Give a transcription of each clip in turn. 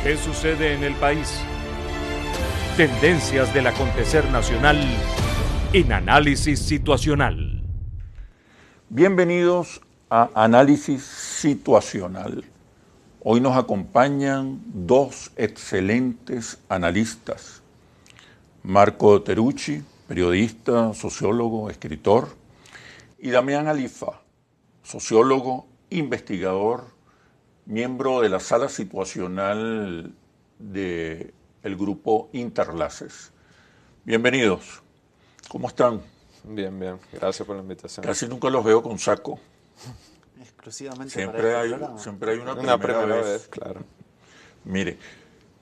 ¿Qué sucede en el país? Tendencias del acontecer nacional en Análisis Situacional. Bienvenidos a Análisis Situacional. Hoy nos acompañan dos excelentes analistas. Marco Terucci, periodista, sociólogo, escritor, y Damián Alifa, sociólogo, investigador, miembro de la sala situacional del grupo Interlaces. Bienvenidos. ¿Cómo están? Bien, bien. Gracias por la invitación. Casi nunca los veo con saco. Exclusivamente Siempre para hay, este programa. siempre hay Una primera vez, claro. Mire,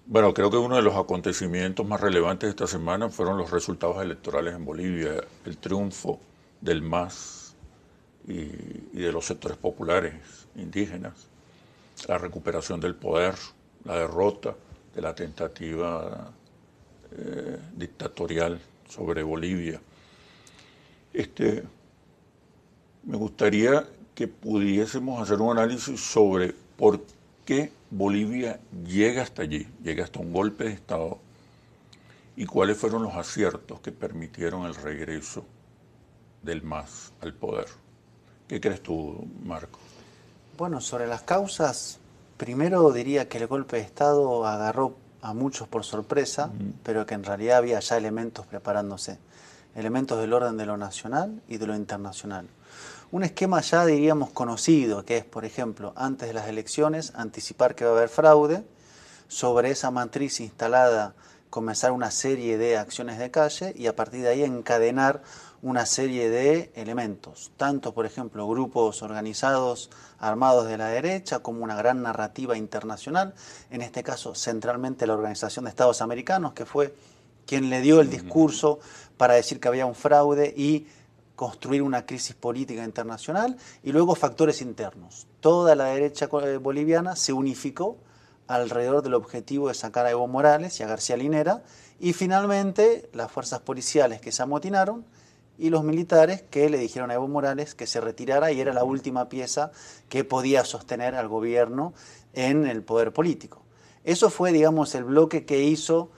bueno, creo que uno de los acontecimientos más relevantes de esta semana fueron los resultados electorales en Bolivia, el triunfo del MAS y de los sectores populares indígenas, la recuperación del poder, la derrota de la tentativa dictatorial sobre Bolivia. Me gustaría que pudiésemos hacer un análisis sobre por qué Bolivia llega hasta allí, llega hasta un golpe de Estado, y cuáles fueron los aciertos que permitieron el regreso del MAS al poder. ¿Qué crees tú, Marco? Bueno, sobre las causas, primero diría que el golpe de Estado agarró a muchos por sorpresa, pero que en realidad había ya elementos preparándose, elementos del orden de lo nacional y de lo internacional. Un esquema ya diríamos conocido, que es, por ejemplo, antes de las elecciones, anticipar que va a haber fraude, sobre esa matriz instalada comenzar una serie de acciones de calle y a partir de ahí encadenar una serie de elementos, tanto por ejemplo grupos organizados armados de la derecha como una gran narrativa internacional, en este caso centralmente la Organización de Estados Americanos, que fue quien le dio el discurso para decir que había un fraude y construir una crisis política internacional, y luego factores internos. Toda la derecha boliviana se unificó alrededor del objetivo de sacar a Evo Morales y a García Linera, y finalmente las fuerzas policiales que se amotinaron y los militares que le dijeron a Evo Morales que se retirara, y era la última pieza que podía sostener al gobierno en el poder político. Eso fue, digamos, el bloque que hizo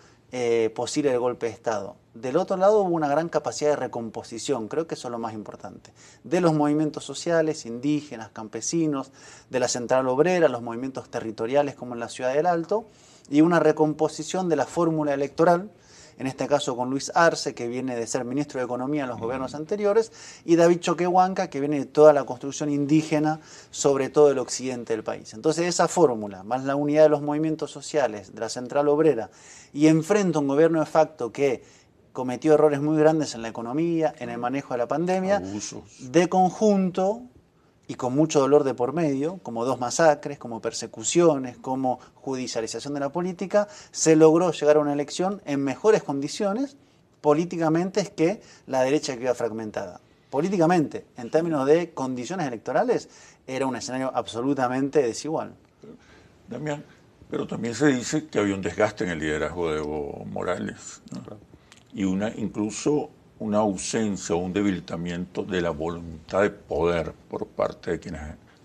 posible el golpe de Estado. Del otro lado hubo una gran capacidad de recomposición, creo que eso es lo más importante, de los movimientos sociales, indígenas, campesinos, de la central obrera, los movimientos territoriales como en la Ciudad del Alto, y una recomposición de la fórmula electoral, en este caso con Luis Arce, que viene de ser ministro de Economía en los gobiernos anteriores, y David Choquehuanca, que viene de toda la construcción indígena sobre todo el occidente del país. Entonces esa fórmula, más la unidad de los movimientos sociales, de la central obrera, y enfrenta un gobierno de facto que cometió errores muy grandes en la economía, en el manejo de la pandemia, Abusos. de conjunto y con mucho dolor de por medio, como 2 masacres, como persecuciones, como judicialización de la política, se logró llegar a una elección en mejores condiciones políticamente que la derecha que iba fragmentada. Políticamente, en términos de condiciones electorales, era un escenario absolutamente desigual. Damián, pero también se dice que había un desgaste en el liderazgo de Evo Morales, ¿no? Y incluso una ausencia o un debilitamiento de la voluntad de poder por parte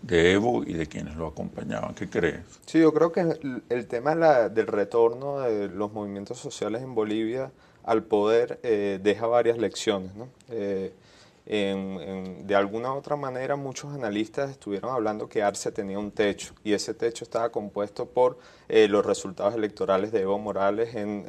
de Evo y de quienes lo acompañaban. ¿Qué crees? Sí, yo creo que el tema del retorno de los movimientos sociales en Bolivia al poder deja varias lecciones, ¿no? De alguna u otra manera muchos analistas estuvieron hablando que Arce tenía un techo, y ese techo estaba compuesto por los resultados electorales de Evo Morales en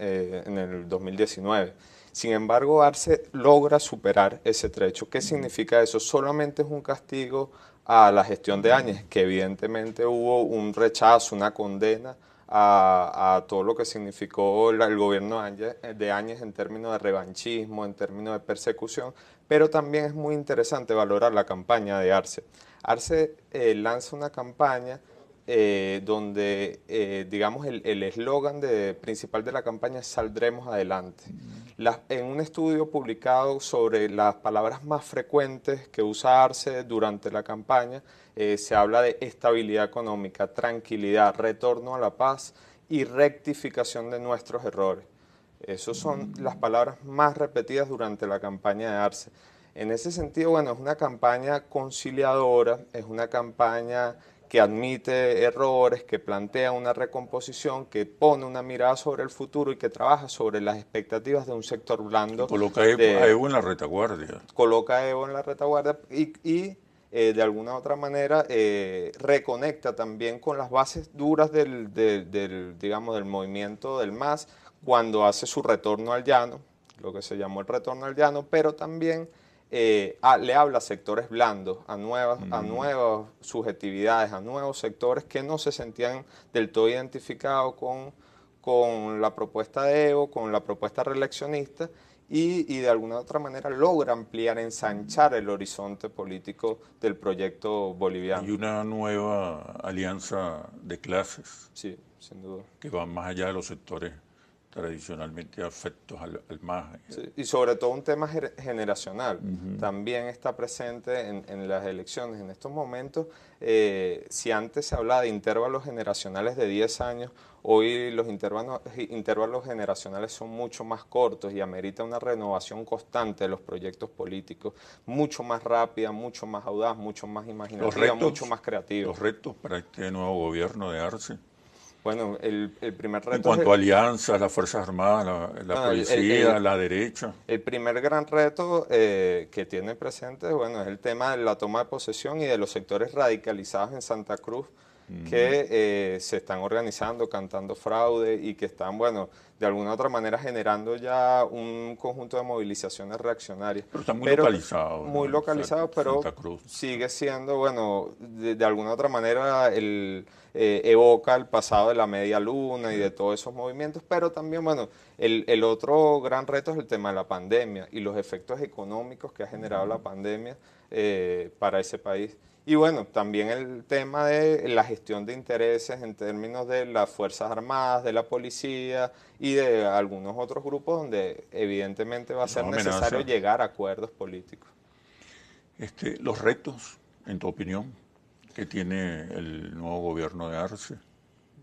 el 2019. Sin embargo, Arce logra superar ese techo. ¿Qué significa eso? Solamente es un castigo a la gestión de Áñez, que evidentemente hubo un rechazo, una condena a todo lo que significó el gobierno de Áñez en términos de revanchismo, en términos de persecución, pero también es muy interesante valorar la campaña de Arce. Arce lanza una campaña donde, digamos, el eslogan principal de la campaña es "Saldremos adelante". En un estudio publicado sobre las palabras más frecuentes que usa Arce durante la campaña, se habla de estabilidad económica, tranquilidad, retorno a la paz y rectificación de nuestros errores. Esas son las palabras más repetidas durante la campaña de Arce. En ese sentido, bueno, es una campaña conciliadora, es una campaña que admite errores, que plantea una recomposición, que pone una mirada sobre el futuro y que trabaja sobre las expectativas de un sector blando. Coloca a Evo en la retaguardia. Coloca a Evo en la retaguardia y de alguna u otra manera reconecta también con las bases duras digamos, del movimiento del MAS cuando hace su retorno al llano, lo que se llamó el retorno al llano, pero también le habla a sectores blandos, a nuevas subjetividades, a nuevos sectores que no se sentían del todo identificados con la propuesta de Evo, con la propuesta reeleccionista, y de alguna u otra manera logra ampliar, ensanchar el horizonte político del proyecto boliviano. Hay una nueva alianza de clases. Sí, sin duda. Que va más allá de los sectores tradicionalmente afectos al MAS. Sí, y sobre todo un tema generacional. También está presente en las elecciones. En estos momentos, si antes se hablaba de intervalos generacionales de 10 años, hoy los intervalos generacionales son mucho más cortos y amerita una renovación constante de los proyectos políticos, mucho más rápida, mucho más audaz, mucho más imaginativa, mucho más creativa. Los retos para este nuevo gobierno de Arce. Bueno, el primer reto... En cuanto a alianzas, las Fuerzas Armadas, la policía, la derecha. El primer gran reto que tiene presente, bueno, es el tema de la toma de posesión y de los sectores radicalizados en Santa Cruz, que se están organizando, cantando fraude y que están, bueno, de alguna u otra manera generando ya un conjunto de movilizaciones reaccionarias. Pero están muy localizados. Muy localizados, pero sigue siendo, bueno, de alguna u otra manera evoca el pasado de la media luna y de todos esos movimientos, pero también, bueno, el otro gran reto es el tema de la pandemia y los efectos económicos que ha generado la pandemia para ese país. Y bueno, también el tema de la gestión de intereses en términos de las Fuerzas Armadas, de la policía y de algunos otros grupos donde evidentemente va a ser necesario llegar a acuerdos políticos. Los retos, en tu opinión, que tiene el nuevo gobierno de Arce.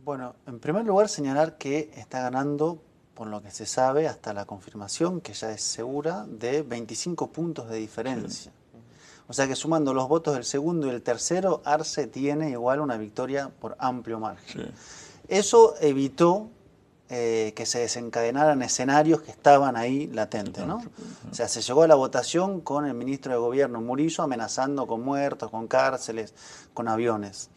Bueno, en primer lugar señalar que está ganando, por lo que se sabe, hasta la confirmación, que ya es segura, de 25 puntos de diferencia. Sí. O sea que sumando los votos del segundo y el tercero, Arce tiene igual una victoria por amplio margen. Sí. Eso evitó que se desencadenaran escenarios que estaban ahí latentes, ¿no? O sea, se llegó a la votación con el ministro de Gobierno, Murillo, amenazando con muertos, con cárceles, con aviones.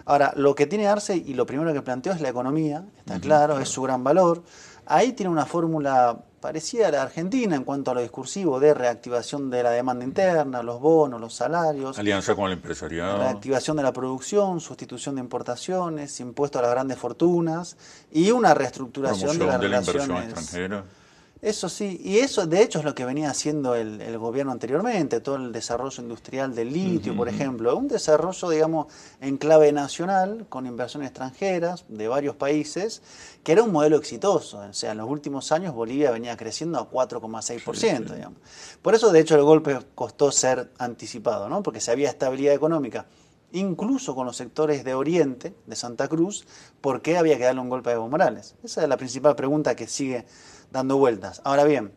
Ahora, lo que tiene Arce, y lo primero que planteó es la economía, está claro, es su gran valor. Ahí tiene una fórmula parecida a la Argentina en cuanto a lo discursivo de reactivación de la demanda interna, los bonos, los salarios. Alianza con el empresariado. Reactivación de la producción, sustitución de importaciones, impuesto a las grandes fortunas y una reestructuración de las relaciones. Inversión extranjera. Eso sí, y eso de hecho es lo que venía haciendo el gobierno anteriormente, todo el desarrollo industrial del litio, por ejemplo, un desarrollo, digamos, en clave nacional, con inversiones extranjeras de varios países, que era un modelo exitoso. O sea, en los últimos años Bolivia venía creciendo a 4,6%, digamos. Por eso, de hecho, el golpe costó ser anticipado, ¿no? Porque si había estabilidad económica, incluso con los sectores de Oriente, de Santa Cruz, ¿por qué había que darle un golpe a Evo Morales? Esa es la principal pregunta que sigue dando vueltas. Ahora bien,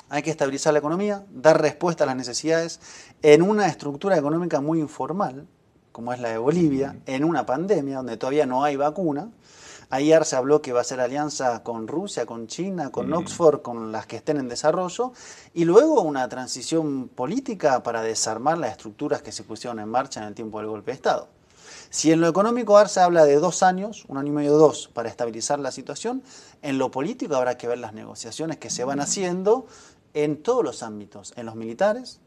hay que estabilizar la economía, dar respuesta a las necesidades en una estructura económica muy informal, como es la de Bolivia, en una pandemia donde todavía no hay vacuna. Ayer se habló que va a hacer alianza con Rusia, con China, con Oxford, con las que estén en desarrollo, y luego una transición política para desarmar las estructuras que se pusieron en marcha en el tiempo del golpe de Estado. Si en lo económico Arce habla de 2 años, 1 año y medio, 2, para estabilizar la situación, en lo político habrá que ver las negociaciones que se van haciendo en todos los ámbitos, en los militares,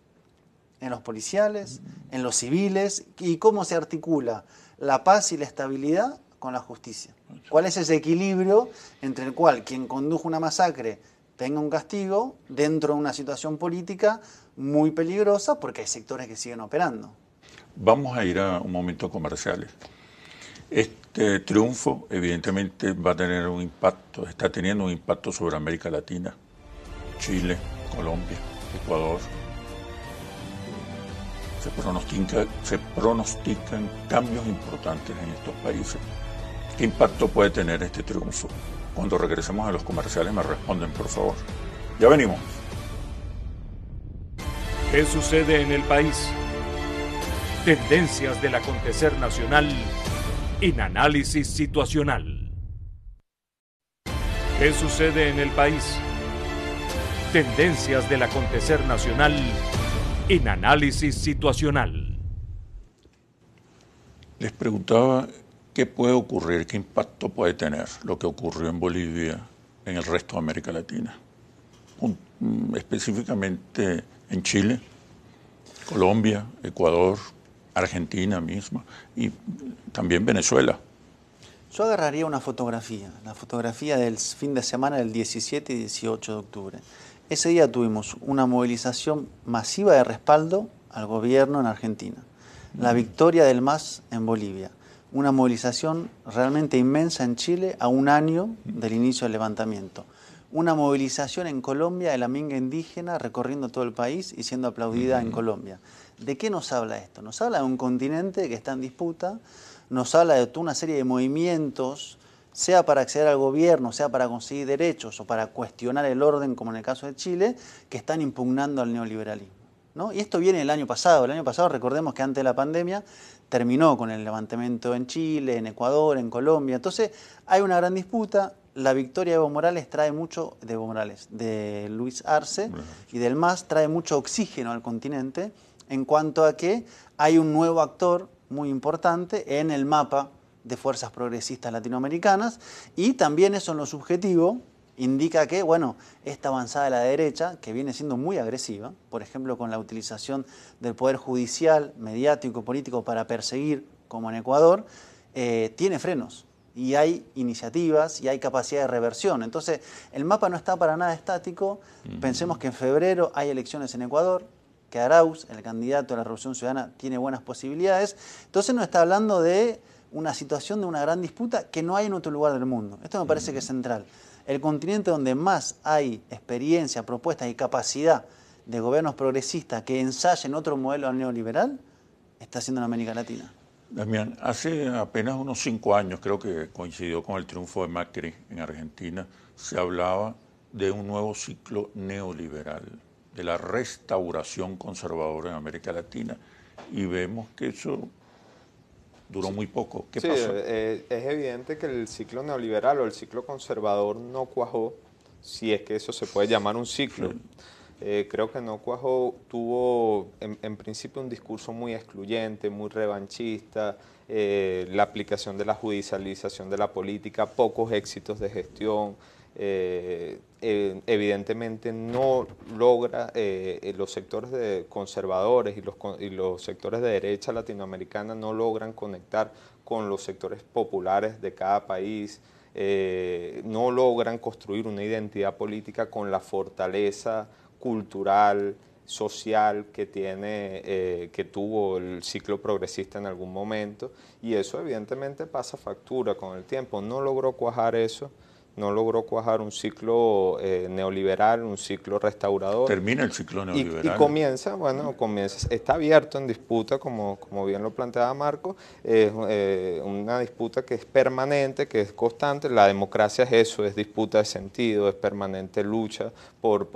en los policiales, en los civiles, y cómo se articula la paz y la estabilidad con la justicia. ¿Cuál es ese equilibrio entre el cual quien condujo una masacre tenga un castigo dentro de una situación política muy peligrosa porque hay sectores que siguen operando? Vamos a ir a un momento comerciales. Este triunfo evidentemente va a tener un impacto, está teniendo un impacto sobre América Latina, Chile, Colombia, Ecuador. Se pronostican cambios importantes en estos países. ¿Qué impacto puede tener este triunfo? Cuando regresemos a los comerciales me responden, por favor. Ya venimos. ¿Qué sucede en el país? Tendencias del acontecer nacional en Análisis Situacional. ¿Qué sucede en el país? Tendencias del acontecer nacional en Análisis Situacional. Les preguntaba qué puede ocurrir, qué impacto puede tener lo que ocurrió en Bolivia en el resto de América Latina, específicamente en Chile, Colombia, Ecuador, Argentina misma y también Venezuela. Yo agarraría una fotografía, la fotografía del fin de semana del 17 y 18 de octubre. Ese día tuvimos una movilización masiva de respaldo al gobierno en Argentina, la victoria del MAS en Bolivia, una movilización realmente inmensa en Chile a un año del inicio del levantamiento, una movilización en Colombia de la minga indígena recorriendo todo el país y siendo aplaudida en Colombia. ¿De qué nos habla esto? Nos habla de un continente que está en disputa, nos habla de toda una serie de movimientos, sea para acceder al gobierno, sea para conseguir derechos o para cuestionar el orden, como en el caso de Chile, que están impugnando al neoliberalismo, ¿no? Y esto viene el año pasado. El año pasado, recordemos que antes de la pandemia, terminó con el levantamiento en Chile, en Ecuador, en Colombia. Entonces, hay una gran disputa. La victoria de Evo Morales trae mucho, de Luis Arce y del MAS, trae mucho oxígeno al continente en cuanto a que hay un nuevo actor muy importante en el mapa de fuerzas progresistas latinoamericanas, y también eso en lo subjetivo indica que, bueno, esta avanzada de la derecha, que viene siendo muy agresiva, por ejemplo, con la utilización del poder judicial, mediático, político para perseguir, como en Ecuador, tiene frenos. Y hay iniciativas y hay capacidad de reversión. Entonces, el mapa no está para nada estático. Pensemos que en febrero hay elecciones en Ecuador, que Arauz, el candidato de la Revolución Ciudadana, tiene buenas posibilidades. Entonces nos está hablando de una situación de una gran disputa que no hay en otro lugar del mundo. Esto me parece que es central. El continente donde más hay experiencia, propuestas y capacidad de gobiernos progresistas que ensayen otro modelo neoliberal está siendo en América Latina. Damián, hace apenas unos 5 años, creo que coincidió con el triunfo de Macri en Argentina, se hablaba de un nuevo ciclo neoliberal, de la restauración conservadora en América Latina, y vemos que eso duró muy poco. ¿Qué pasó? Es evidente que el ciclo neoliberal o el ciclo conservador no cuajó, si es que eso se puede llamar un ciclo. Sí. Creo que no cuajó, tuvo en principio un discurso muy excluyente, muy revanchista, la aplicación de la judicialización de la política, pocos éxitos de gestión. Evidentemente no logra los sectores conservadores y los sectores de derecha latinoamericana no logran conectar con los sectores populares de cada país, no logran construir una identidad política con la fortaleza cultural, social que tuvo el ciclo progresista en algún momento, y eso evidentemente pasa factura con el tiempo. No logró cuajar eso. No logró cuajar un ciclo neoliberal, un ciclo restaurador. Termina el ciclo neoliberal. Y comienza, está abierto en disputa, como bien lo planteaba Marco, una disputa que es permanente, que es constante. La democracia es eso, es disputa de sentido, es permanente lucha por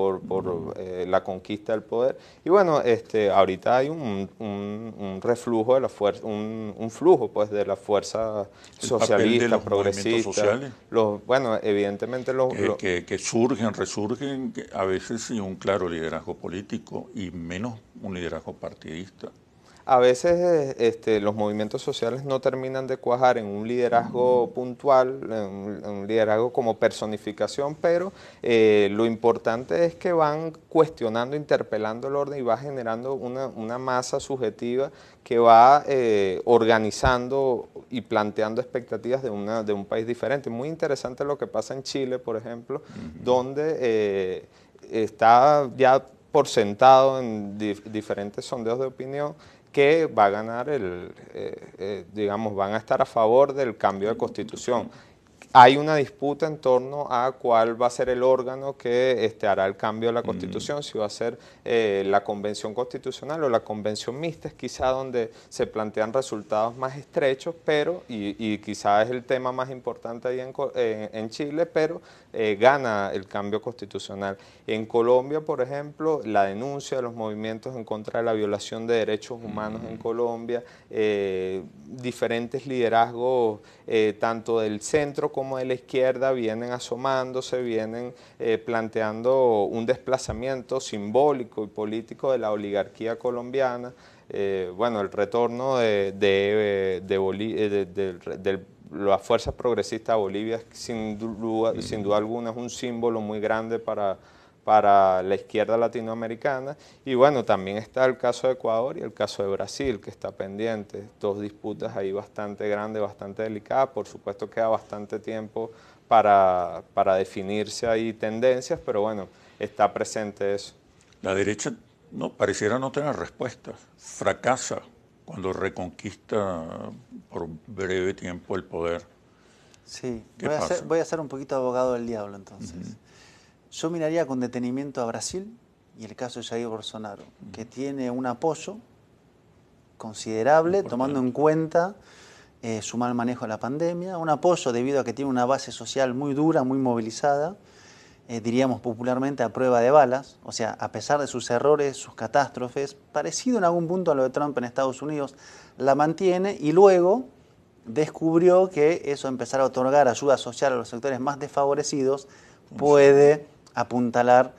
la conquista del poder. Y bueno, ahorita hay un reflujo de la fuerza, un flujo pues de la fuerza socialista, progresista. Evidentemente que surgen, resurgen, a veces sin un claro liderazgo político y menos un liderazgo partidista. A veces los movimientos sociales no terminan de cuajar en un liderazgo puntual, en un liderazgo como personificación, pero lo importante es que van cuestionando, interpelando el orden y va generando una masa subjetiva que va organizando y planteando expectativas de un país diferente. Muy interesante lo que pasa en Chile, por ejemplo, donde está ya por sentado en diferentes sondeos de opinión que va a ganar van a estar a favor del cambio de constitución. hay una disputa en torno a cuál va a ser el órgano que hará el cambio de la Constitución, si va a ser la Convención Constitucional o la Convención Mixta, es quizá donde se plantean resultados más estrechos, pero, y quizá es el tema más importante ahí en Chile, pero gana el cambio constitucional. En Colombia, por ejemplo, la denuncia de los movimientos en contra de la violación de derechos humanos en Colombia, diferentes liderazgos, tanto del centro como de la izquierda, vienen asomándose, vienen planteando un desplazamiento simbólico y político de la oligarquía colombiana. Bueno, el retorno de las fuerzas progresistas a Bolivia, sin duda alguna, es un símbolo muy grande para la izquierda latinoamericana. Y bueno, también está el caso de Ecuador y el caso de Brasil, que está pendiente. Dos disputas ahí bastante grandes, bastante delicadas. Por supuesto queda bastante tiempo para definirse ahí tendencias, pero bueno, está presente eso. La derecha pareciera no tener respuestas. Fracasa cuando reconquista por breve tiempo el poder. Sí, voy a ser un poquito abogado del diablo entonces. Yo miraría con detenimiento a Brasil y el caso de Jair Bolsonaro, que tiene un apoyo considerable, tomando en cuenta su mal manejo de la pandemia, un apoyo debido a que tiene una base social muy dura, muy movilizada, diríamos popularmente a prueba de balas, o sea, a pesar de sus errores, sus catástrofes, parecido en algún punto a lo de Trump en Estados Unidos, la mantiene y luego descubrió que eso, empezar a otorgar ayuda social a los sectores más desfavorecidos, puede apuntalar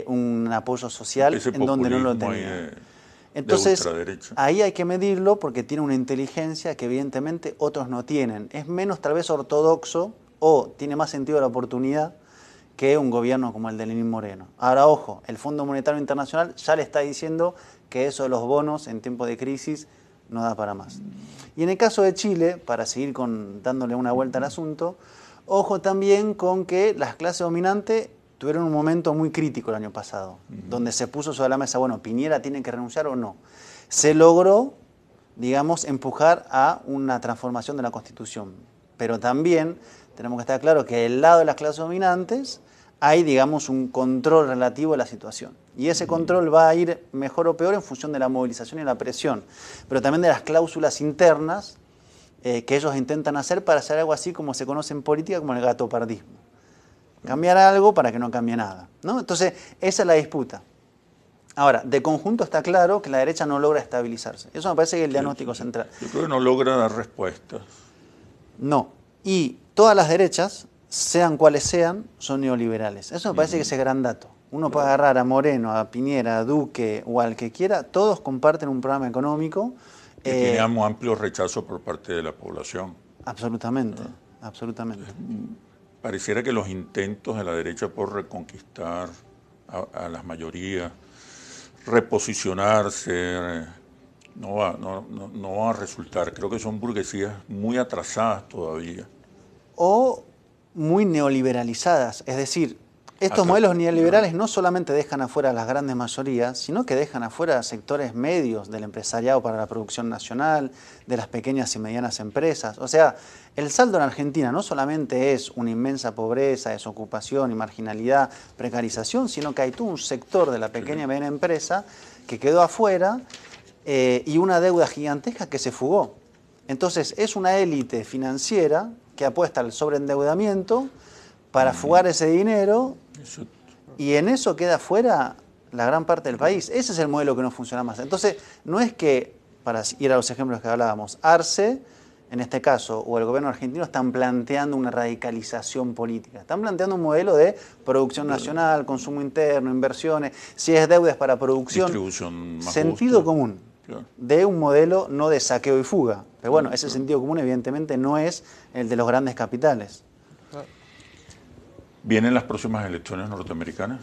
un apoyo social en donde no lo tenía. Entonces, ahí hay que medirlo porque tiene una inteligencia que evidentemente otros no tienen. Es menos tal vez ortodoxo o tiene más sentido de la oportunidad que un gobierno como el de Lenín Moreno. Ahora, ojo, el Fondo Monetario Internacional ya le está diciendo que eso de los bonos en tiempo de crisis no da para más. Y en el caso de Chile, para seguir dándole una vuelta al asunto, ojo también con que las clases dominantes tuvieron un momento muy crítico el año pasado, donde se puso sobre la mesa, bueno, Piñera tiene que renunciar o no. Se logró, digamos, empujar a una transformación de la Constitución, pero también tenemos que estar claro que del lado de las clases dominantes hay, digamos, un control relativo de la situación. Y ese control va a ir mejor o peor en función de la movilización y la presión, pero también de las cláusulas internas que ellos intentan hacer para hacer algo así como se conoce en política como el gatopardismo. Cambiar algo para que no cambie nada, ¿no? Entonces, esa es la disputa. Ahora, de conjunto está claro que la derecha no logra estabilizarse. Eso me parece que es el diagnóstico central. Yo creo que no logra dar respuestas. No. Y todas las derechas, sean cuales sean, son neoliberales. Eso me parece que es el gran dato. Uno puede agarrar a Moreno, a Piñera, a Duque o al que quiera, todos comparten un programa económico. Que tiene un amplio rechazo por parte de la población. Absolutamente, absolutamente. Pareciera que los intentos de la derecha por reconquistar a las mayorías, reposicionarse, no va a resultar. Creo que son burguesías muy atrasadas todavía. O muy neoliberalizadas, es decir, estos modelos neoliberales no solamente dejan afuera a las grandes mayorías, sino que dejan afuera a sectores medios del empresariado para la producción nacional, de las pequeñas y medianas empresas. O sea, el saldo en Argentina no solamente es una inmensa pobreza, desocupación y marginalidad, precarización, sino que hay todo un sector de la pequeña y mediana empresa que quedó afuera y una deuda gigantesca que se fugó. Entonces, es una élite financiera que apuesta al sobreendeudamiento para fugar ese dinero y en eso queda fuera la gran parte del país. Ese es el modelo que no funciona más. Entonces, no es que, para ir a los ejemplos que hablábamos, Arce, en este caso, o el gobierno argentino están planteando una radicalización política. Están planteando un modelo de producción nacional, consumo interno, inversiones, si es deuda es para producción, distribución más sentido justa. común de un modelo no de saqueo y fuga. Pero bueno, ese sentido común evidentemente no es el de los grandes capitales. Vienen las próximas elecciones norteamericanas.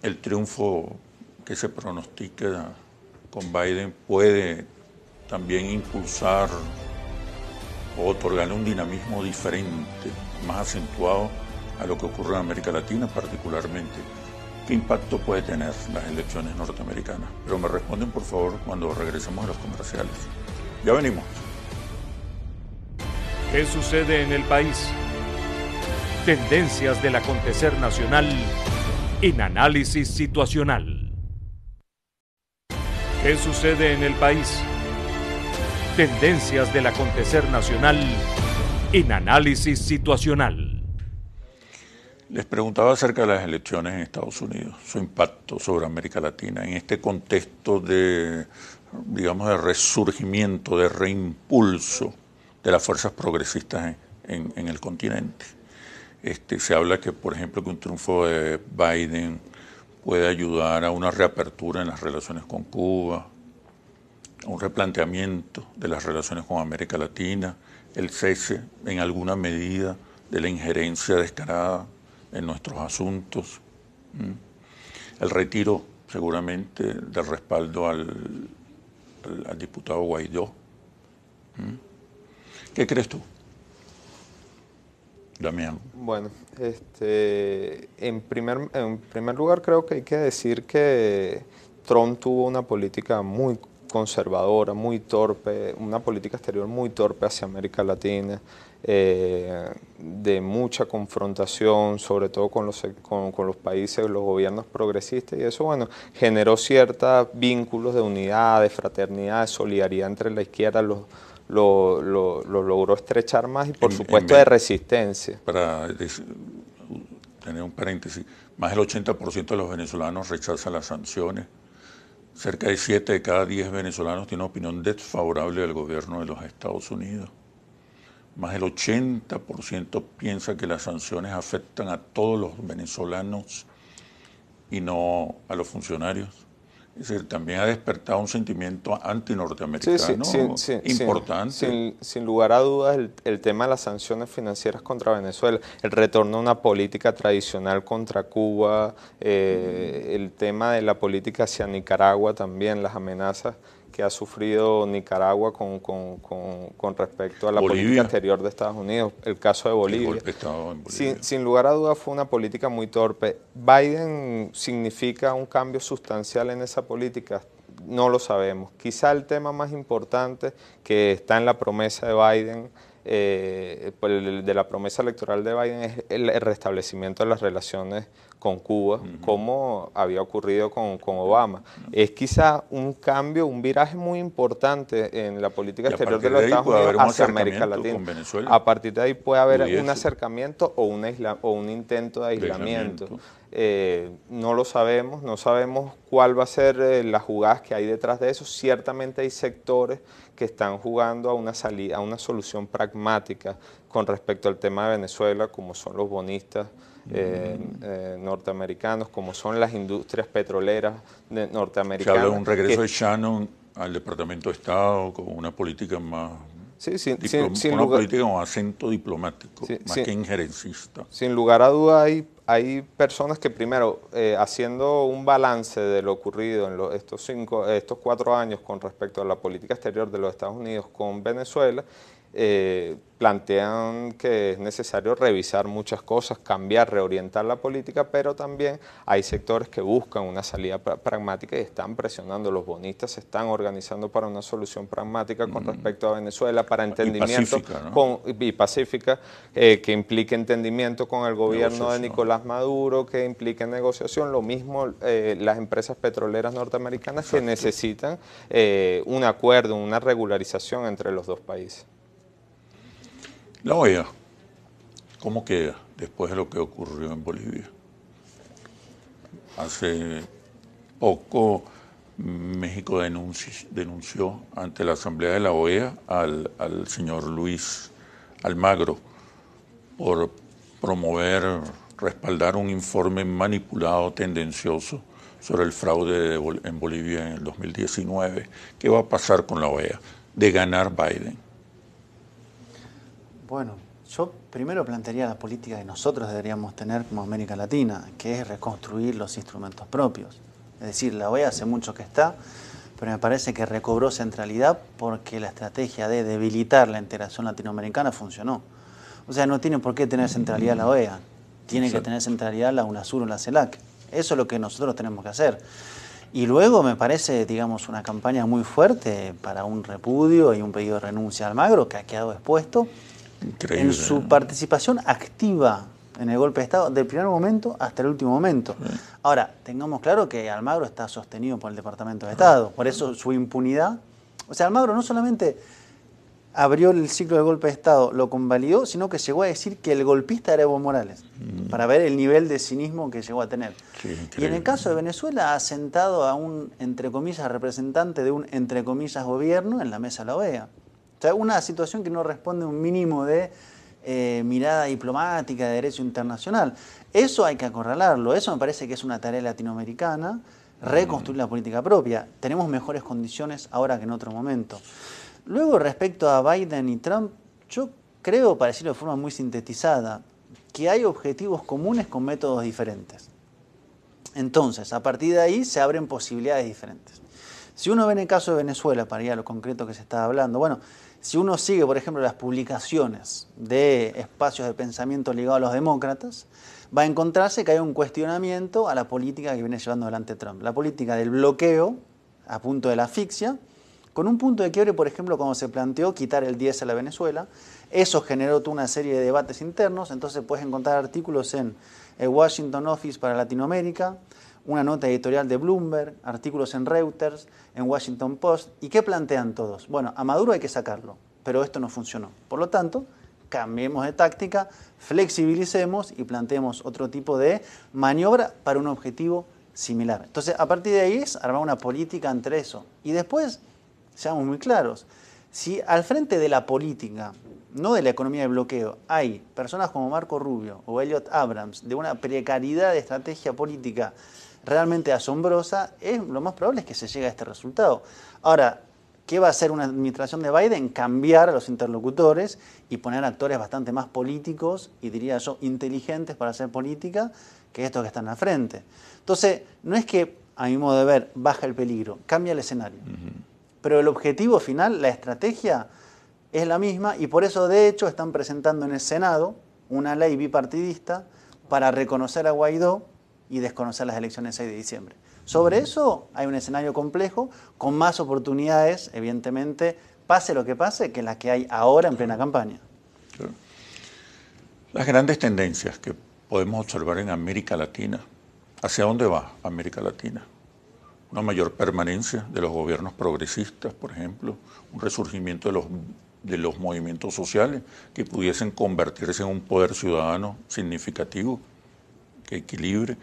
El triunfo que se pronostica con Biden puede también impulsar o otorgarle un dinamismo diferente, más acentuado a lo que ocurre en América Latina particularmente. ¿Qué impacto puede tener las elecciones norteamericanas? Pero me responden, por favor, cuando regresemos a los comerciales. Ya venimos. ¿Qué sucede en el país? Tendencias del acontecer nacional en Análisis Situacional. ¿Qué sucede en el país? Tendencias del acontecer nacional en Análisis Situacional. Les preguntaba acerca de las elecciones en Estados Unidos, su impacto sobre América Latina en este contexto de, digamos, de resurgimiento, de reimpulso de las fuerzas progresistas en el continente. Se habla que, por ejemplo, que un triunfo de Biden puede ayudar a una reapertura en las relaciones con Cuba, a un replanteamiento de las relaciones con América Latina, el cese en alguna medida de la injerencia descarada en nuestros asuntos, el retiro seguramente del respaldo al diputado Guaidó. ¿Qué crees tú, Damián? Bueno, en primer lugar creo que hay que decir que Trump tuvo una política muy conservadora, muy torpe, una política exterior muy torpe hacia América Latina, de mucha confrontación, sobre todo con los países, los gobiernos progresistas, y eso, bueno, generó ciertos vínculos de unidad, de fraternidad, de solidaridad entre la izquierda, lo logró estrechar más y, por supuesto, de resistencia. Para tener un paréntesis, más del 80% de los venezolanos rechazan las sanciones. Cerca de 7 de cada 10 venezolanos tienen una opinión desfavorable del gobierno de los Estados Unidos. Más del 80% piensa que las sanciones afectan a todos los venezolanos y no a los funcionarios. Es decir, también ha despertado un sentimiento anti-norteamericano importante. Sin lugar a dudas, el tema de las sanciones financieras contra Venezuela, el retorno a una política tradicional contra Cuba, el tema de la política hacia Nicaragua también, las amenazas que ha sufrido Nicaragua con respecto a la política exterior de Estados Unidos, el caso de Bolivia. El golpe de Estado en Bolivia. Sin lugar a dudas fue una política muy torpe. ¿Biden significa un cambio sustancial en esa política? No lo sabemos. Quizá el tema más importante que está en la promesa de Biden, de la promesa electoral de Biden, es el restablecimiento de las relaciones con Cuba, como había ocurrido con Obama. Es quizá un cambio, un viraje muy importante en la política exterior de los Estados Unidos hacia América Latina. A partir de ahí puede haber un acercamiento o un intento de aislamiento. No lo sabemos, no sabemos cuál va a ser las jugadas que hay detrás de eso. Ciertamente hay sectores que están jugando a una salida, a una solución pragmática con respecto al tema de Venezuela, como son los bonistas norteamericanos, como son las industrias petroleras norteamericanas. Se habla de un regreso de Shannon al Departamento de Estado como una política más... una política con acento diplomático, más que injerencista. Sin lugar a duda hay personas que primero, haciendo un balance de lo ocurrido en estos 4 años con respecto a la política exterior de los Estados Unidos con Venezuela, plantean que es necesario revisar muchas cosas, cambiar, reorientar la política, pero también hay sectores que buscan una salida pragmática y están presionando. Los bonistas se están organizando para una solución pragmática con respecto a Venezuela, para entendimiento y pacífica, que implique entendimiento con el gobierno de Nicolás Maduro, que implique negociación. Lo mismo las empresas petroleras norteamericanas que necesitan un acuerdo, una regularización entre los dos países. La OEA, ¿cómo queda después de lo que ocurrió en Bolivia? Hace poco México denunció ante la Asamblea de la OEA al señor Luis Almagro por promover, respaldar un informe manipulado, tendencioso sobre el fraude en Bolivia en el 2019. ¿Qué va a pasar con la OEA de ganar Biden? Bueno, yo primero plantearía la política que nosotros deberíamos tener como América Latina, que es reconstruir los instrumentos propios. Es decir, la OEA hace mucho que está, pero me parece que recobró centralidad porque la estrategia de debilitar la integración latinoamericana funcionó. O sea, no tiene por qué tener centralidad la OEA, tiene que tener centralidad la UNASUR o la CELAC. Eso es lo que nosotros tenemos que hacer. Y luego me parece, digamos, una campaña muy fuerte para un repudio y un pedido de renuncia a Almagro, que ha quedado expuesto, Increíble, en su participación activa en el golpe de Estado, del primer momento hasta el último momento. Ahora, tengamos claro que Almagro está sostenido por el Departamento de Estado, por eso su impunidad. O sea, Almagro no solamente abrió el ciclo del golpe de Estado, lo convalidó, sino que llegó a decir que el golpista era Evo Morales, para ver el nivel de cinismo que llegó a tener. Sí, y en el caso de Venezuela ha sentado a un, entre comillas, representante de un, entre comillas, gobierno en la mesa de la OEA. O sea, una situación que no responde a un mínimo de mirada diplomática, de derecho internacional. Eso hay que acorralarlo, eso me parece que es una tarea latinoamericana, reconstruir la política propia. Tenemos mejores condiciones ahora que en otro momento. Luego, respecto a Biden y Trump, yo creo, para decirlo de forma muy sintetizada, que hay objetivos comunes con métodos diferentes. Entonces, a partir de ahí se abren posibilidades diferentes. Si uno ve en el caso de Venezuela, para ir a lo concreto que se estaba hablando, bueno, si uno sigue, por ejemplo, las publicaciones de espacios de pensamiento ligados a los demócratas, va a encontrarse que hay un cuestionamiento a la política que viene llevando adelante Trump. La política del bloqueo, a punto de la asfixia, con un punto de quiebre, por ejemplo, cuando se planteó quitar el 10 a la Venezuela. Eso generó toda una serie de debates internos, entonces puedes encontrar artículos en el Washington Office para Latinoamérica, una nota editorial de Bloomberg, artículos en Reuters, en Washington Post. ¿Y qué plantean todos? Bueno, a Maduro hay que sacarlo, pero esto no funcionó. Por lo tanto, cambiemos de táctica, flexibilicemos y planteemos otro tipo de maniobra para un objetivo similar. Entonces, a partir de ahí es armar una política entre eso. Y después, seamos muy claros, si al frente de la política, no de la economía de bloqueo, hay personas como Marco Rubio o Elliot Abrams de una precariedad de estrategia política realmente asombrosa, lo más probable es que se llegue a este resultado. Ahora, ¿qué va a hacer una administración de Biden? Cambiar a los interlocutores y poner actores bastante más políticos y, diría yo, inteligentes para hacer política que estos que están al frente. Entonces, no es que, a mi modo de ver, baja el peligro, cambia el escenario. Pero el objetivo final, la estrategia, es la misma y por eso, de hecho, están presentando en el Senado una ley bipartidista para reconocer a Guaidó y desconocer las elecciones del 6 de diciembre. Sobre eso hay un escenario complejo, con más oportunidades, evidentemente, pase lo que pase, que las que hay ahora en plena campaña. Claro. Las grandes tendencias que podemos observar en América Latina, ¿hacia dónde va América Latina? Una mayor permanencia de los gobiernos progresistas, por ejemplo, un resurgimiento de los movimientos sociales que pudiesen convertirse en un poder ciudadano significativo, que equilibre,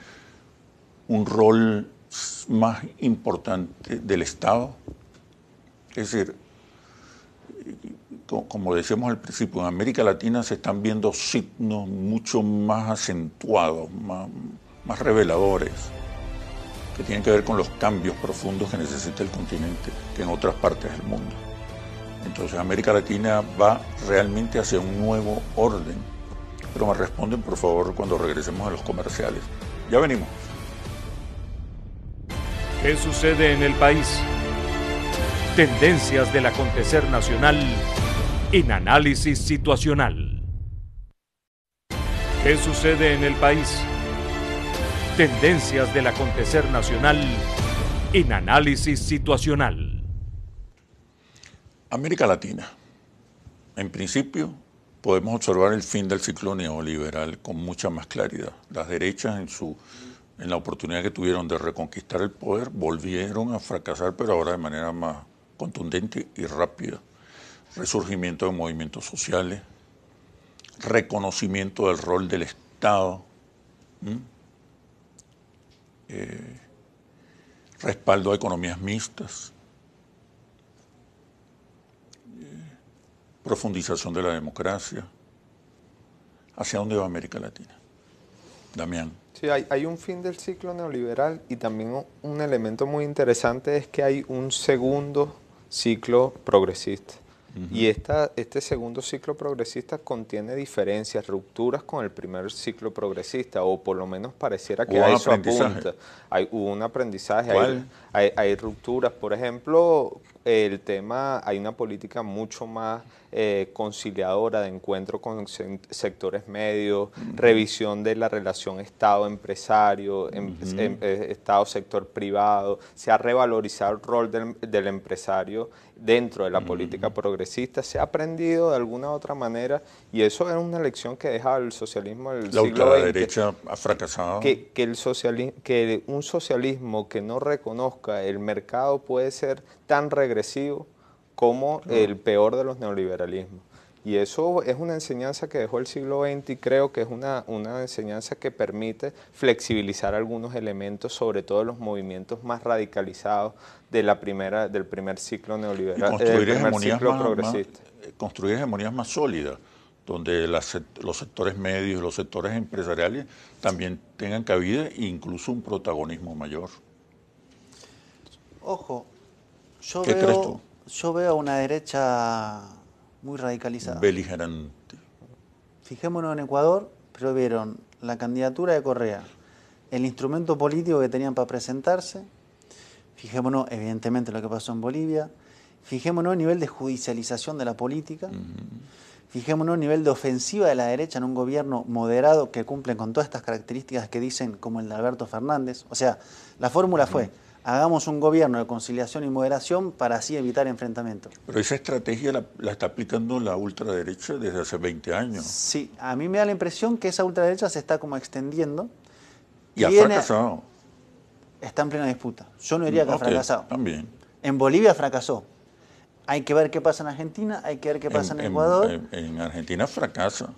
un rol más importante del Estado. Es decir, como decíamos al principio, en América Latina se están viendo signos mucho más acentuados, más reveladores, que tienen que ver con los cambios profundos que necesita el continente, que en otras partes del mundo. Entonces América Latina va realmente hacia un nuevo orden. Pero me responden, por favor, cuando regresemos a los comerciales. Ya venimos. ¿Qué sucede en el país? Tendencias del acontecer nacional en Análisis Situacional. ¿Qué sucede en el país? Tendencias del acontecer nacional en Análisis Situacional. América Latina. En principio, podemos observar el fin del ciclo neoliberal con mucha más claridad. Las derechas, en la oportunidad que tuvieron de reconquistar el poder, volvieron a fracasar, pero ahora de manera más contundente y rápida. Resurgimiento de movimientos sociales, reconocimiento del rol del Estado, respaldo a economías mixtas, profundización de la democracia. ¿Hacia dónde va América Latina? Damián. Sí, hay un fin del ciclo neoliberal y también un elemento muy interesante es que hay un segundo ciclo progresista. Y este segundo ciclo progresista contiene diferencias, rupturas con el primer ciclo progresista, o por lo menos pareciera que a eso apunta. Hubo un aprendizaje, hay rupturas. Por ejemplo, el tema, hay una política mucho más conciliadora de encuentro con sectores medios, revisión de la relación Estado-empresario, Estado-sector privado, se ha revalorizado el rol del empresario dentro de la política progresista, se ha aprendido de alguna u otra manera, y eso es una lección que deja el socialismo del siglo XX. La ultraderecha ha fracasado. Que un socialismo que no reconozca el mercado puede ser tan regresivo como el peor de los neoliberalismos. Y eso es una enseñanza que dejó el siglo XX y creo que es una enseñanza que permite flexibilizar algunos elementos, sobre todo los movimientos más radicalizados del primer ciclo neoliberal, del primer ciclo progresista. Construir hegemonías más sólidas, donde los sectores medios, los sectores empresariales también tengan cabida e incluso un protagonismo mayor. Ojo, ¿Qué crees tú? Yo veo una derecha muy radicalizada. Beligerante. Fijémonos en Ecuador, pero vieron la candidatura de Correa, el instrumento político que tenían para presentarse. Fijémonos, evidentemente, lo que pasó en Bolivia. Fijémonos el nivel de judicialización de la política. Fijémonos el nivel de ofensiva de la derecha en un gobierno moderado que cumple con todas estas características que dicen, como el de Alberto Fernández. O sea, la fórmula fue: hagamos un gobierno de conciliación y moderación para así evitar enfrentamientos. Pero esa estrategia la está aplicando la ultraderecha desde hace 20 años. Sí, a mí me da la impresión que esa ultraderecha se está como extendiendo. Y ha fracasado. Está en plena disputa. Yo no diría que ha fracasado. También. En Bolivia fracasó. Hay que ver qué pasa en Argentina, hay que ver qué pasa en Ecuador. En Argentina fracasa.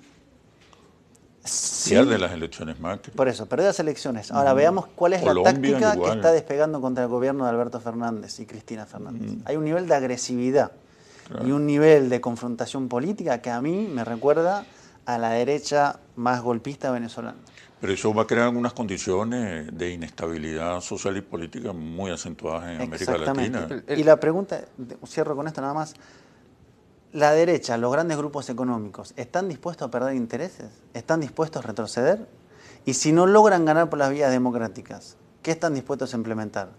Sí, Pierde las elecciones Macri. por eso, perdió las elecciones. Ahora veamos cuál es Colombia, la táctica igual. que está despegando contra el gobierno de Alberto Fernández y Cristina Fernández. Hay un nivel de agresividad y un nivel de confrontación política que a mí me recuerda a la derecha más golpista venezolana. Pero eso va a crear unas condiciones de inestabilidad social y política muy acentuadas en América Latina. Y la pregunta, cierro con esto nada más, ¿la derecha, los grandes grupos económicos, están dispuestos a perder intereses? ¿Están dispuestos a retroceder? Y si no logran ganar por las vías democráticas, ¿qué están dispuestos a implementar?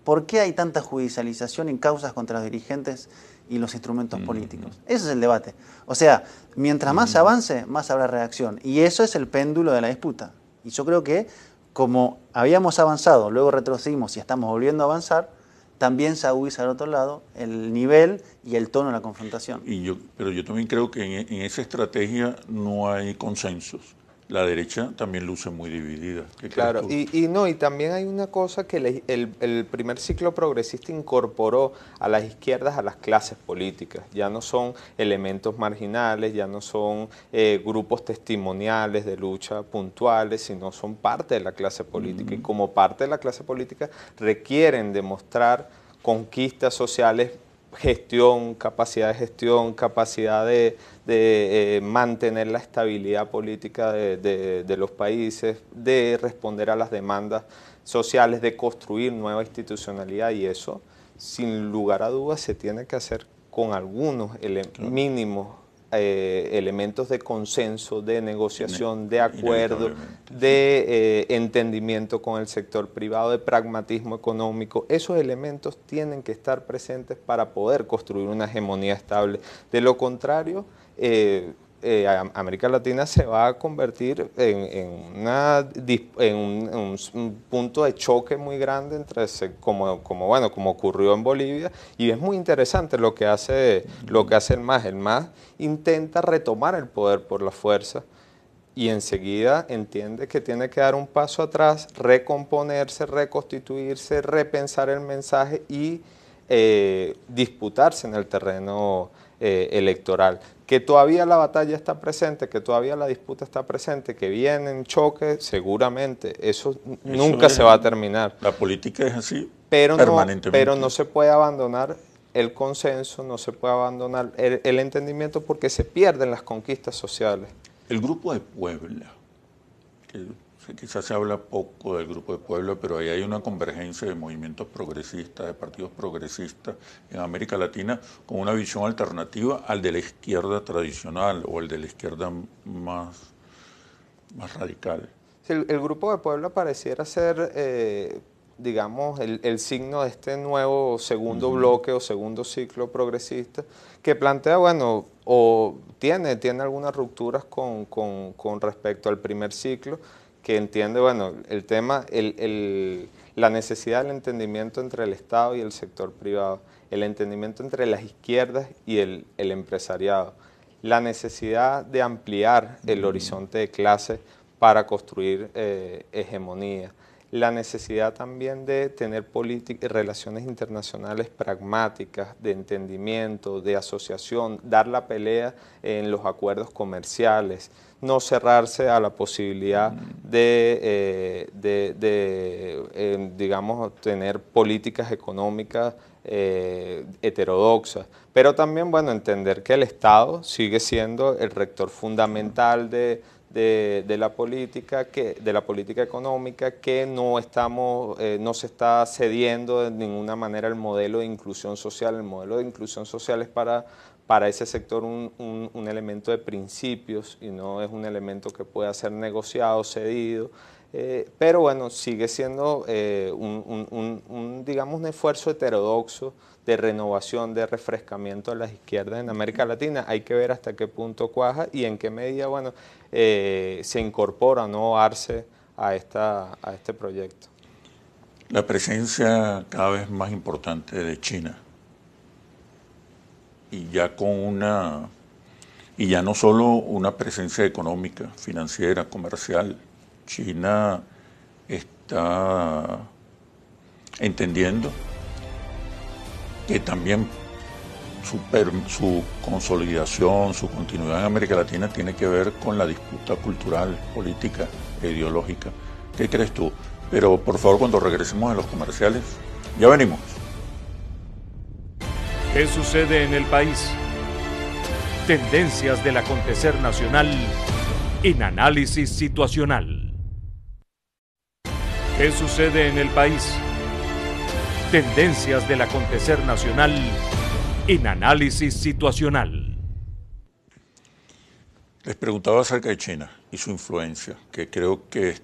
¿Por qué hay tanta judicialización en causas contra los dirigentes y los instrumentos políticos? Ese es el debate. O sea, mientras más avance, más habrá reacción. Y eso es el péndulo de la disputa. Y yo creo que, como habíamos avanzado, luego retrocedimos y estamos volviendo a avanzar, también se agudiza al otro lado el nivel y el tono de la confrontación. Pero yo también creo que en esa estrategia no hay consensos. La derecha también luce muy dividida. Claro, y también hay una cosa que el primer ciclo progresista incorporó a las izquierdas a las clases políticas. Ya no son elementos marginales, ya no son grupos testimoniales de lucha puntuales, sino son parte de la clase política. Y como parte de la clase política requieren demostrar conquistas sociales, capacidad de mantener la estabilidad política de los países, de responder a las demandas sociales, de construir nueva institucionalidad, y eso, sin lugar a dudas, se tiene que hacer con algunos mínimos elementos de consenso, de negociación, de acuerdo, de entendimiento con el sector privado, de pragmatismo económico. Esos elementos tienen que estar presentes para poder construir una hegemonía estable. De lo contrario, América Latina se va a convertir en un punto de choque muy grande entre como ocurrió en Bolivia, y es muy interesante lo que hace el MAS. El MAS intenta retomar el poder por la fuerza y enseguida entiende que tiene que dar un paso atrás, recomponerse, reconstituirse, repensar el mensaje y disputarse en el terreno electoral. Que todavía la batalla está presente, que todavía la disputa está presente, que vienen choques, seguramente, eso nunca se va a terminar. La política es así permanentemente. Pero no se puede abandonar el consenso, no se puede abandonar el entendimiento, porque se pierden las conquistas sociales. El Grupo de Puebla, que quizás se habla poco del Grupo de Puebla, pero ahí hay una convergencia de movimientos progresistas, de partidos progresistas en América Latina, con una visión alternativa al de la izquierda tradicional o el de la izquierda más radical. El Grupo de Puebla pareciera ser digamos, el signo de este nuevo segundo bloque o segundo ciclo progresista que plantea, bueno, o tiene algunas rupturas con respecto al primer ciclo, que entiende, bueno, el tema, la necesidad del entendimiento entre el Estado y el sector privado, el entendimiento entre las izquierdas y el empresariado, la necesidad de ampliar el horizonte de clase para construir hegemonía, la necesidad también de tener relaciones internacionales pragmáticas, de entendimiento, de asociación, dar la pelea en los acuerdos comerciales, no cerrarse a la posibilidad digamos, tener políticas económicas heterodoxas, pero también, bueno, entender que el Estado sigue siendo el rector fundamental de la política económica, que no se está cediendo de ninguna manera el modelo de inclusión social. El modelo de inclusión social es para ese sector un elemento de principios y no es un elemento que pueda ser negociado, cedido, pero bueno, sigue siendo digamos, un esfuerzo heterodoxo de renovación, de refrescamiento de las izquierdas en América Latina. Hay que ver hasta qué punto cuaja y en qué medida, bueno, se incorpora, ¿no?, Arce a este proyecto. La presencia cada vez más importante de China, y ya no solo una presencia económica, financiera, comercial. China está entendiendo que también su consolidación, su continuidad en América Latina tiene que ver con la disputa cultural, política e ideológica. ¿Qué crees tú? Pero por favor, cuando regresemos a los comerciales, ya venimos. ¿Qué sucede en el país? Tendencias del acontecer nacional en Análisis Situacional. ¿Qué sucede en el país? Tendencias del acontecer nacional en Análisis Situacional. Les preguntaba acerca de China y su influencia, que creo que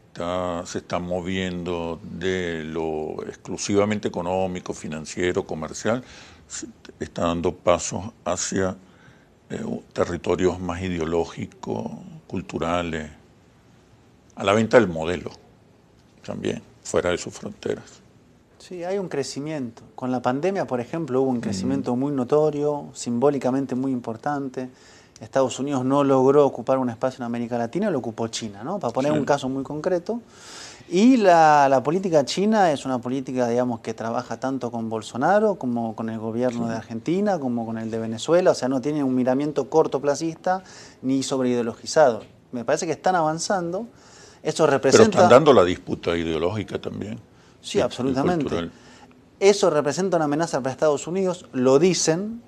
se está moviendo de lo exclusivamente económico, financiero, comercial, está dando pasos hacia territorios más ideológicos, culturales, a la venta del modelo también, fuera de sus fronteras. Sí, hay un crecimiento. Con la pandemia, por ejemplo, hubo un crecimiento muy notorio, simbólicamente muy importante. Estados Unidos no logró ocupar un espacio en América Latina, lo ocupó China, ¿no? Para poner un caso muy concreto. Y la política china es una política, digamos, que trabaja tanto con Bolsonaro como con el gobierno de Argentina, como con el de Venezuela. O sea, no tiene un miramiento cortoplacista ni sobreideologizado. Me parece que están avanzando. Eso representa... Pero están dando la disputa ideológica también. Sí, absolutamente. Eso representa una amenaza para Estados Unidos, lo dicen.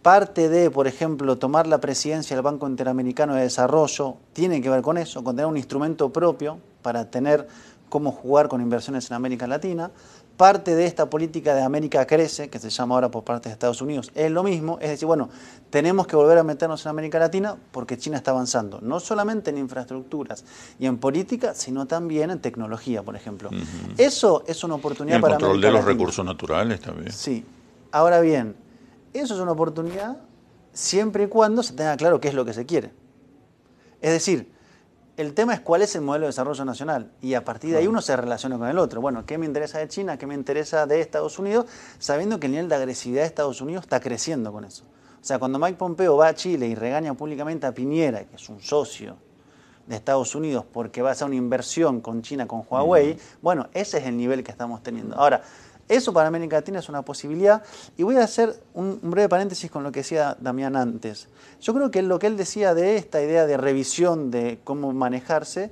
Parte de, por ejemplo, tomar la presidencia del Banco Interamericano de Desarrollo tiene que ver con eso, con tener un instrumento propio para tener cómo jugar con inversiones en América Latina. Parte de esta política de América Crece, que se llama ahora por parte de Estados Unidos, es lo mismo. Es decir, bueno, tenemos que volver a meternos en América Latina porque China está avanzando, no solamente en infraestructuras y en política, sino también en tecnología, por ejemplo. Eso es una oportunidad para América Latina. El control de los recursos naturales también. Sí. Ahora bien, eso es una oportunidad siempre y cuando se tenga claro qué es lo que se quiere. Es decir, el tema es cuál es el modelo de desarrollo nacional y a partir de ahí uno se relaciona con el otro. Bueno, ¿qué me interesa de China? ¿Qué me interesa de Estados Unidos? Sabiendo que el nivel de agresividad de Estados Unidos está creciendo con eso. O sea, cuando Mike Pompeo va a Chile y regaña públicamente a Piñera, que es un socio de Estados Unidos porque va a hacer una inversión con China, con Huawei, bueno, ese es el nivel que estamos teniendo. Ahora, eso para América Latina es una posibilidad. Y voy a hacer un breve paréntesis con lo que decía Damián antes. Yo creo que lo que él decía de esta idea de revisión de cómo manejarse,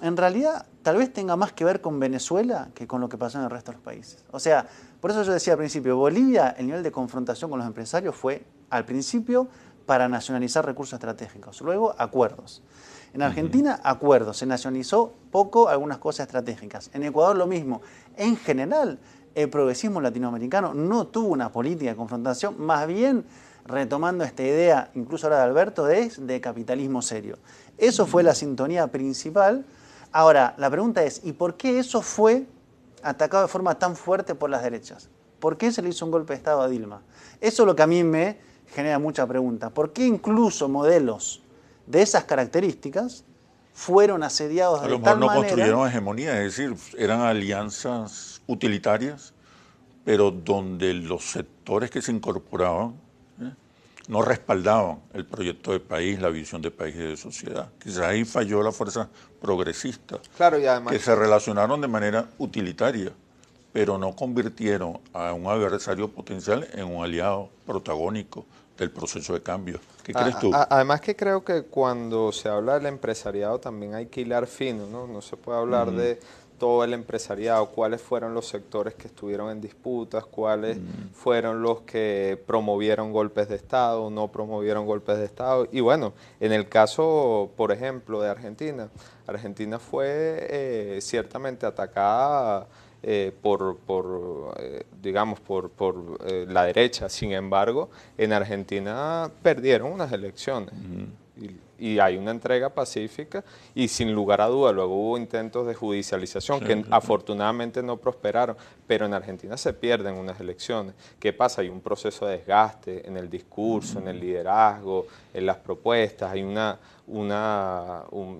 en realidad tal vez tenga más que ver con Venezuela que con lo que pasó en el resto de los países. O sea, por eso yo decía al principio, Bolivia, el nivel de confrontación con los empresarios fue, al principio, para nacionalizar recursos estratégicos. Luego, acuerdos. En Argentina, acuerdos. Se nacionalizó poco algunas cosas estratégicas. En Ecuador, lo mismo. En general, el progresismo latinoamericano no tuvo una política de confrontación, más bien retomando esta idea, incluso ahora de Alberto, de capitalismo serio. Eso fue la sintonía principal. Ahora, la pregunta es, ¿y por qué eso fue atacado de forma tan fuerte por las derechas? ¿Por qué se le hizo un golpe de Estado a Dilma? Eso es lo que a mí me genera mucha pregunta. ¿Por qué incluso modelos de esas características fueron asediados de tal manera? A lo mejor no construyeron hegemonía, es decir, eran alianzas utilitarias, pero donde los sectores que se incorporaban no respaldaban el proyecto de país, la visión de país y de sociedad. Quizás ahí falló la fuerza progresista, Claro, y además que se relacionaron de manera utilitaria, pero no convirtieron a un adversario potencial en un aliado protagónico del proceso de cambio. ¿Qué crees tú? Además que creo que cuando se habla del empresariado también hay que hilar fino, ¿no? No se puede hablar de todo el empresariado, cuáles fueron los sectores que estuvieron en disputas, cuáles fueron los que promovieron golpes de Estado, no promovieron golpes de Estado. Y bueno, en el caso, por ejemplo, de Argentina, Argentina fue ciertamente atacada digamos, por la derecha. Sin embargo, en Argentina perdieron unas elecciones. Y hay una entrega pacífica y sin lugar a duda luego hubo intentos de judicialización que afortunadamente no prosperaron, pero en Argentina se pierden unas elecciones. ¿Qué pasa? Hay un proceso de desgaste en el discurso, en el liderazgo, en las propuestas, hay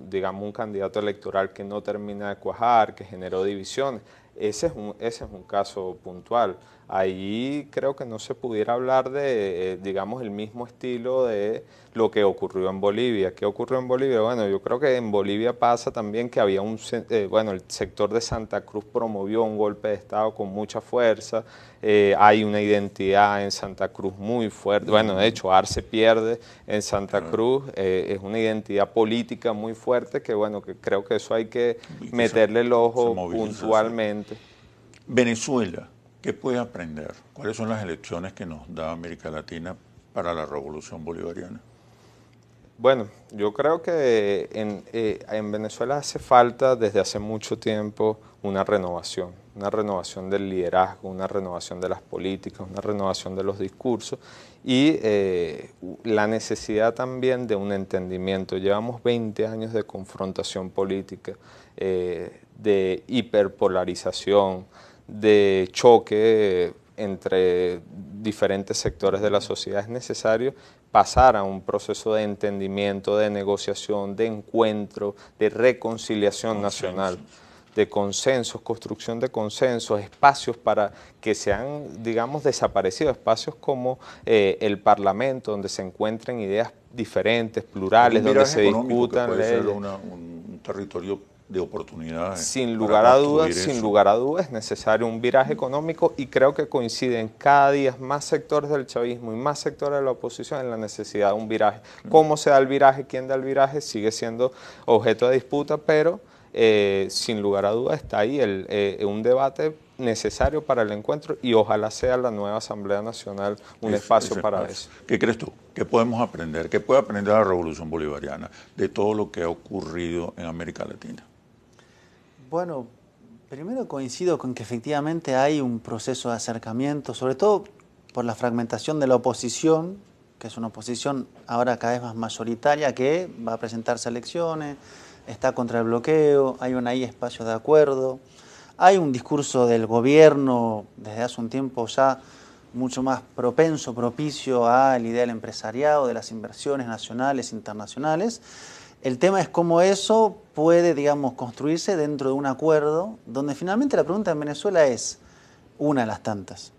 digamos, un candidato electoral que no termina de cuajar, que generó divisiones. Ese es un caso puntual. Ahí creo que no se pudiera hablar de, digamos, el mismo estilo de lo que ocurrió en Bolivia. ¿Qué ocurrió en Bolivia? Bueno, yo creo que en Bolivia pasa también que había el sector de Santa Cruz promovió un golpe de Estado con mucha fuerza. Hay una identidad en Santa Cruz muy fuerte. Bueno, de hecho, Arce pierde en Santa Cruz. Es una identidad política muy fuerte que, bueno, que creo que eso hay que meterle el ojo puntualmente. Venezuela, ¿qué puede aprender? ¿Cuáles son las lecciones que nos da América Latina para la revolución bolivariana? Bueno, yo creo que en Venezuela hace falta desde hace mucho tiempo una renovación del liderazgo, una renovación de las políticas, una renovación de los discursos y la necesidad también de un entendimiento. Llevamos 20 años de confrontación política, de hiperpolarización, de choque entre diferentes sectores de la sociedad. Es necesario pasar a un proceso de entendimiento, de negociación, de encuentro, de reconciliación nacional, de consensos, construcción de consensos, espacios para que sean, digamos, desaparecidos, espacios como el Parlamento, donde se encuentren ideas diferentes, plurales, donde se discutan puede leyes. ser un territorio de oportunidades. Sin lugar a dudas es necesario un viraje económico y creo que coinciden cada día más sectores del chavismo y más sectores de la oposición en la necesidad de un viraje. ¿Cómo se da el viraje? ¿Quién da el viraje? Sigue siendo objeto de disputa, pero sin lugar a dudas está ahí un debate necesario para el encuentro y ojalá sea la nueva Asamblea Nacional un espacio para eso. ¿Qué crees tú? ¿Qué podemos aprender? ¿Qué puede aprender la Revolución Bolivariana de todo lo que ha ocurrido en América Latina? Bueno, primero coincido con que efectivamente hay un proceso de acercamiento, sobre todo por la fragmentación de la oposición, que es una oposición ahora cada vez más mayoritaria, que va a presentarse a elecciones, está contra el bloqueo, hay ahí espacios de acuerdo, hay un discurso del gobierno desde hace un tiempo ya mucho más propicio a la idea del empresariado, de las inversiones nacionales, internacionales. El tema es cómo eso puede, digamos, construirse dentro de un acuerdo, donde finalmente la pregunta en Venezuela es una de las tantas.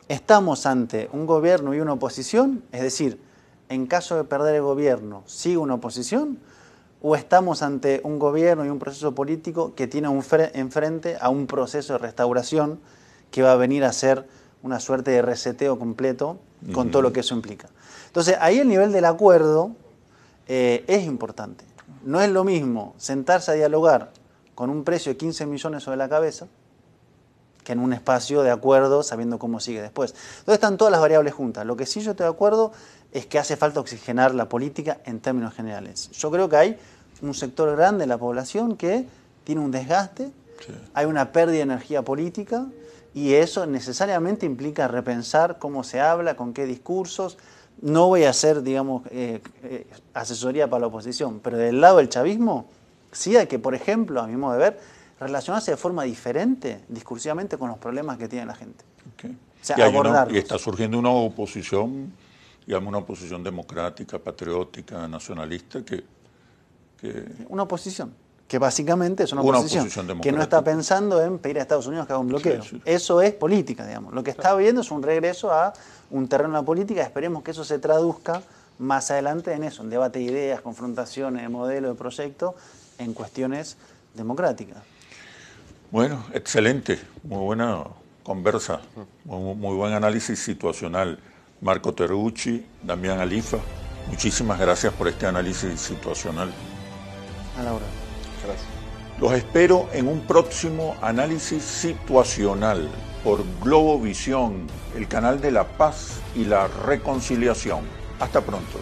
¿Estamos ante un gobierno y una oposición? Es decir, en caso de perder el gobierno, ¿sigue una oposición? ¿O estamos ante un gobierno y un proceso político que tiene enfrente a un proceso de restauración que va a venir a ser una suerte de reseteo completo con todo lo que eso implica? Entonces, ahí el nivel del acuerdo es importante. No es lo mismo sentarse a dialogar con un precio de 15 millones sobre la cabeza que en un espacio de acuerdo sabiendo cómo sigue después. Entonces están todas las variables juntas. Lo que sí yo estoy de acuerdo es que hace falta oxigenar la política en términos generales. Yo creo que hay un sector grande de la población que tiene un desgaste, hay una pérdida de energía política y eso necesariamente implica repensar cómo se habla, con qué discursos. No voy a hacer, digamos, asesoría para la oposición, pero del lado del chavismo sí hay que, por ejemplo, a mi modo de ver, relacionarse de forma diferente, discursivamente, con los problemas que tiene la gente. Okay. O sea, abordarlos. Y está surgiendo una oposición, digamos, una oposición democrática, patriótica, nacionalista, que una oposición, que básicamente es una oposición que no está pensando en pedir a Estados Unidos que haga un bloqueo. Sí, sí. Eso es política, digamos. Lo que está viendo es un regreso a un terreno de la política. Esperemos que eso se traduzca más adelante en eso, en debate de ideas, confrontaciones de modelo, de proyecto, en cuestiones democráticas. Bueno, excelente, muy buena conversa, muy buen análisis situacional. Marco Terrucci, Damián Alifa, muchísimas gracias por este análisis situacional. A la hora. Gracias. Los espero en un próximo análisis situacional por Globovisión, el canal de la paz y la reconciliación. Hasta pronto.